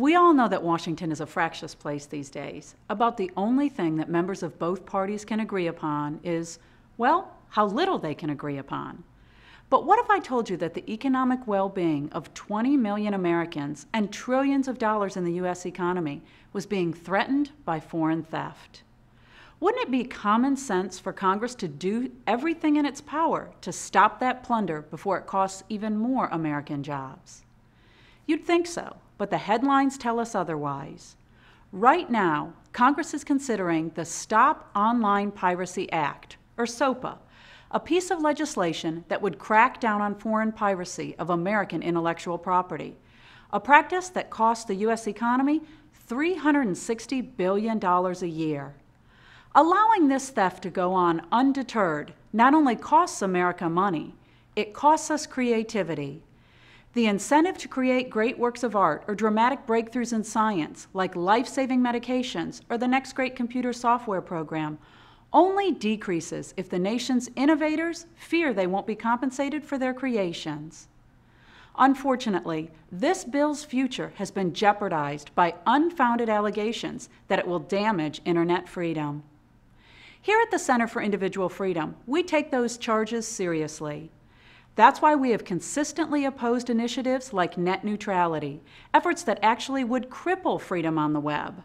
We all know that Washington is a fractious place these days. About the only thing that members of both parties can agree upon is, well, how little they can agree upon. But what if I told you that the economic well-being of 20 million Americans and trillions of dollars in the U.S. economy was being threatened by foreign theft? Wouldn't it be common sense for Congress to do everything in its power to stop that plunder before it costs even more American jobs? You'd think so, but the headlines tell us otherwise. Right now, Congress is considering the Stop Online Piracy Act, or SOPA, a piece of legislation that would crack down on foreign piracy of American intellectual property, a practice that costs the U.S. economy $360 billion a year. Allowing this theft to go on undeterred not only costs America money, it costs us creativity. The incentive to create great works of art or dramatic breakthroughs in science, like life-saving medications or the next great computer software program, only decreases if the nation's innovators fear they won't be compensated for their creations. Unfortunately, this bill's future has been jeopardized by unfounded allegations that it will damage internet freedom. Here at the Center for Individual Freedom, we take those charges seriously. That's why we have consistently opposed initiatives like net neutrality, efforts that actually would cripple freedom on the web.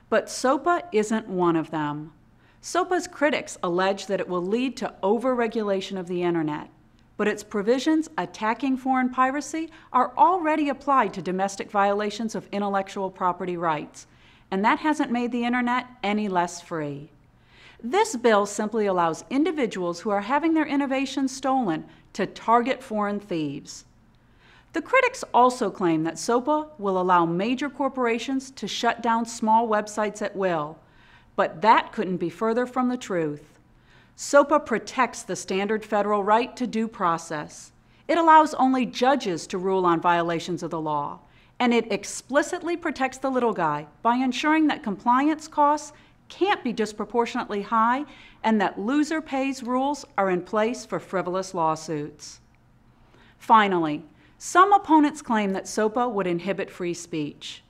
But SOPA isn't one of them. SOPA's critics allege that it will lead to over-regulation of the internet, but its provisions attacking foreign piracy are already applied to domestic violations of intellectual property rights, and that hasn't made the internet any less free. This bill simply allows individuals who are having their innovations stolen to target foreign thieves. The critics also claim that SOPA will allow major corporations to shut down small websites at will, but that couldn't be further from the truth. SOPA protects the standard federal right to due process. It allows only judges to rule on violations of the law, and it explicitly protects the little guy by ensuring that compliance costs can't be disproportionately high and that loser pays rules are in place for frivolous lawsuits. Finally, some opponents claim that SOPA would inhibit free speech.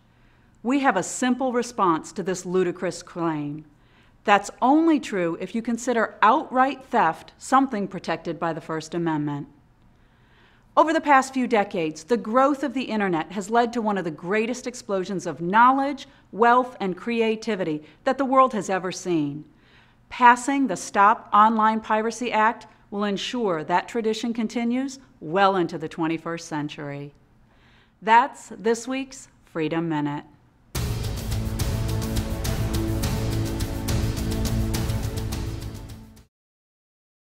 We have a simple response to this ludicrous claim. That's only true if you consider outright theft something protected by the First Amendment. Over the past few decades, the growth of the internet has led to one of the greatest explosions of knowledge, wealth, and creativity that the world has ever seen. Passing the Stop Online Piracy Act will ensure that tradition continues well into the 21st century. That's this week's Freedom Minute.